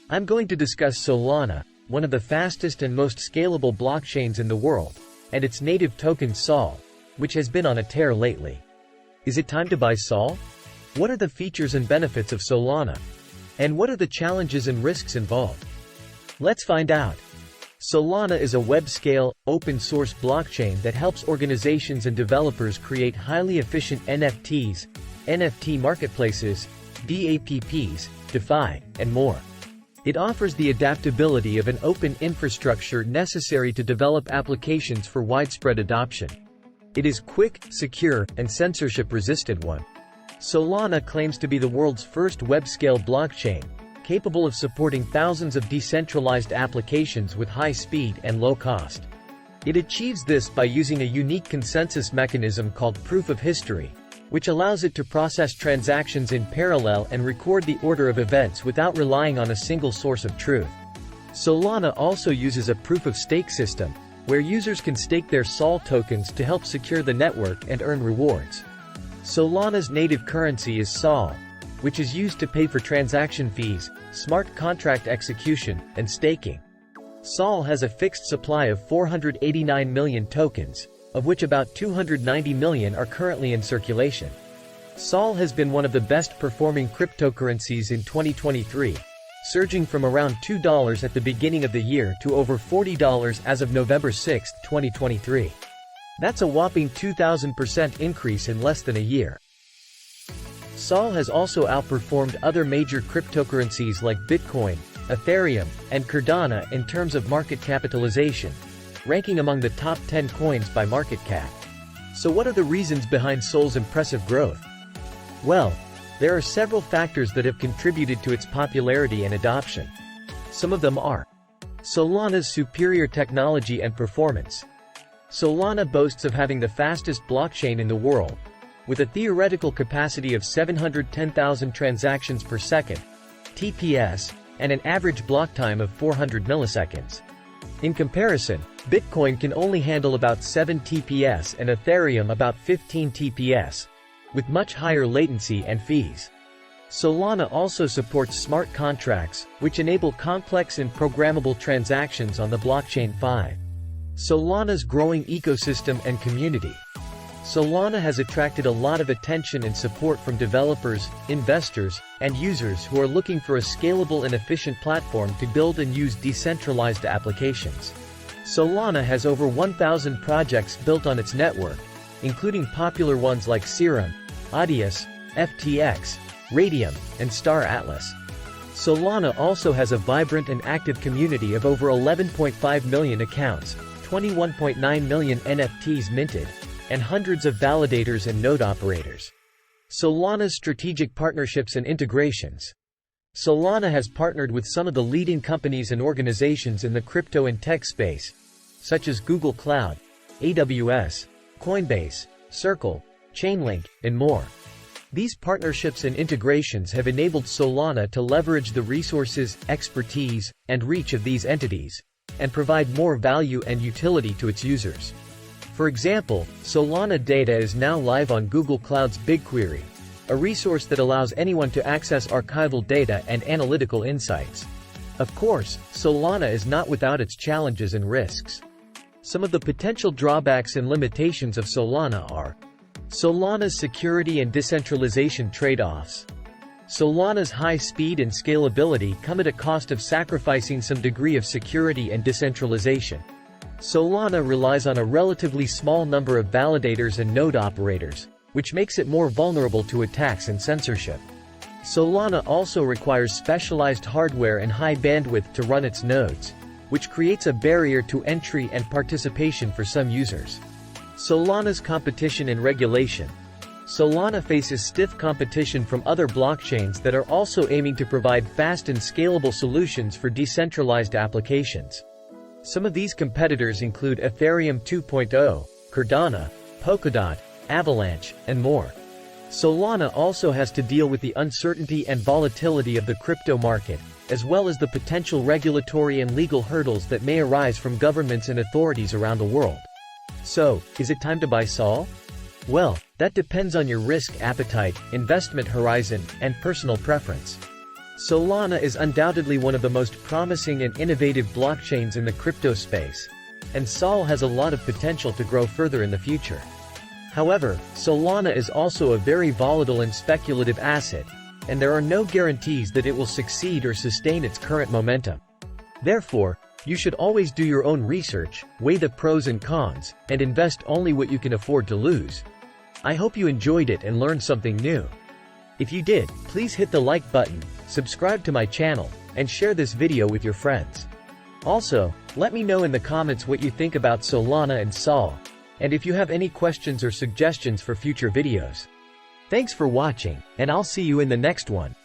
I'm going to discuss Solana, one of the fastest and most scalable blockchains in the world, and its native token SOL, which has been on a tear lately. Is it time to buy SOL? What are the features and benefits of Solana? And what are the challenges and risks involved? Let's find out. Solana is a web-scale, open-source blockchain that helps organizations and developers create highly efficient NFTs, NFT marketplaces, DApps, DeFi, and more. It offers the adaptability of an open infrastructure necessary to develop applications for widespread adoption. It is quick, secure, and censorship-resistant one. Solana claims to be the world's first web-scale blockchain, capable of supporting thousands of decentralized applications with high speed and low cost. It achieves this by using a unique consensus mechanism called proof of history, which allows it to process transactions in parallel and record the order of events without relying on a single source of truth. Solana also uses a proof-of-stake system, where users can stake their SOL tokens to help secure the network and earn rewards. Solana's native currency is SOL, which is used to pay for transaction fees, smart contract execution, and staking. SOL has a fixed supply of 489 million tokens, of which about 290 million are currently in circulation. SOL has been one of the best-performing cryptocurrencies in 2023, surging from around $2 at the beginning of the year to over $40 as of November 6, 2023. That's a whopping 2,000% increase in less than a year. SOL has also outperformed other major cryptocurrencies like Bitcoin, Ethereum, and Cardano in terms of market capitalization, ranking among the top 10 coins by market cap. So what are the reasons behind SOL's impressive growth? Well, there are several factors that have contributed to its popularity and adoption. Some of them are Solana's superior technology and performance. Solana boasts of having the fastest blockchain in the world, with a theoretical capacity of 710,000 transactions per second, TPS, and an average block time of 400 milliseconds. In comparison, Bitcoin can only handle about 7 TPS and Ethereum about 15 TPS, with much higher latency and fees. Solana also supports smart contracts, which enable complex and programmable transactions on the blockchain 5. Solana's growing ecosystem and community. Solana has attracted a lot of attention and support from developers, investors, and users who are looking for a scalable and efficient platform to build and use decentralized applications. Solana has over 1,000 projects built on its network, including popular ones like Serum, Audius, FTX, Radium, and Star Atlas. Solana also has a vibrant and active community of over 11.5 million accounts, 21.9 million NFTs minted, and hundreds of validators and node operators. Solana's strategic partnerships and integrations. Solana has partnered with some of the leading companies and organizations in the crypto and tech space, such as Google Cloud, AWS, Coinbase, Circle, Chainlink, and more. These partnerships and integrations have enabled Solana to leverage the resources, expertise, and reach of these entities, and provide more value and utility to its users. For example, Solana data is now live on Google Cloud's BigQuery, a resource that allows anyone to access archival data and analytical insights. Of course, Solana is not without its challenges and risks. Some of the potential drawbacks and limitations of Solana are Solana's security and decentralization trade-offs. Solana's high speed and scalability come at a cost of sacrificing some degree of security and decentralization. Solana relies on a relatively small number of validators and node operators, which makes it more vulnerable to attacks and censorship. Solana also requires specialized hardware and high bandwidth to run its nodes, which creates a barrier to entry and participation for some users. Solana's competition and regulation. Solana faces stiff competition from other blockchains that are also aiming to provide fast and scalable solutions for decentralized applications. Some of these competitors include Ethereum 2.0, Cardano, Polkadot, Avalanche, and more. Solana also has to deal with the uncertainty and volatility of the crypto market, as well as the potential regulatory and legal hurdles that may arise from governments and authorities around the world. So, is it time to buy SOL? Well, that depends on your risk appetite, investment horizon, and personal preference. Solana is undoubtedly one of the most promising and innovative blockchains in the crypto space, and Sol has a lot of potential to grow further in the future. However, Solana is also a very volatile and speculative asset, and there are no guarantees that it will succeed or sustain its current momentum. Therefore, you should always do your own research, weigh the pros and cons, and invest only what you can afford to lose. I hope you enjoyed it and learned something new. If you did, please hit the like button, subscribe to my channel, and share this video with your friends. Also, let me know in the comments what you think about Solana and Sol, and if you have any questions or suggestions for future videos. Thanks for watching, and I'll see you in the next one.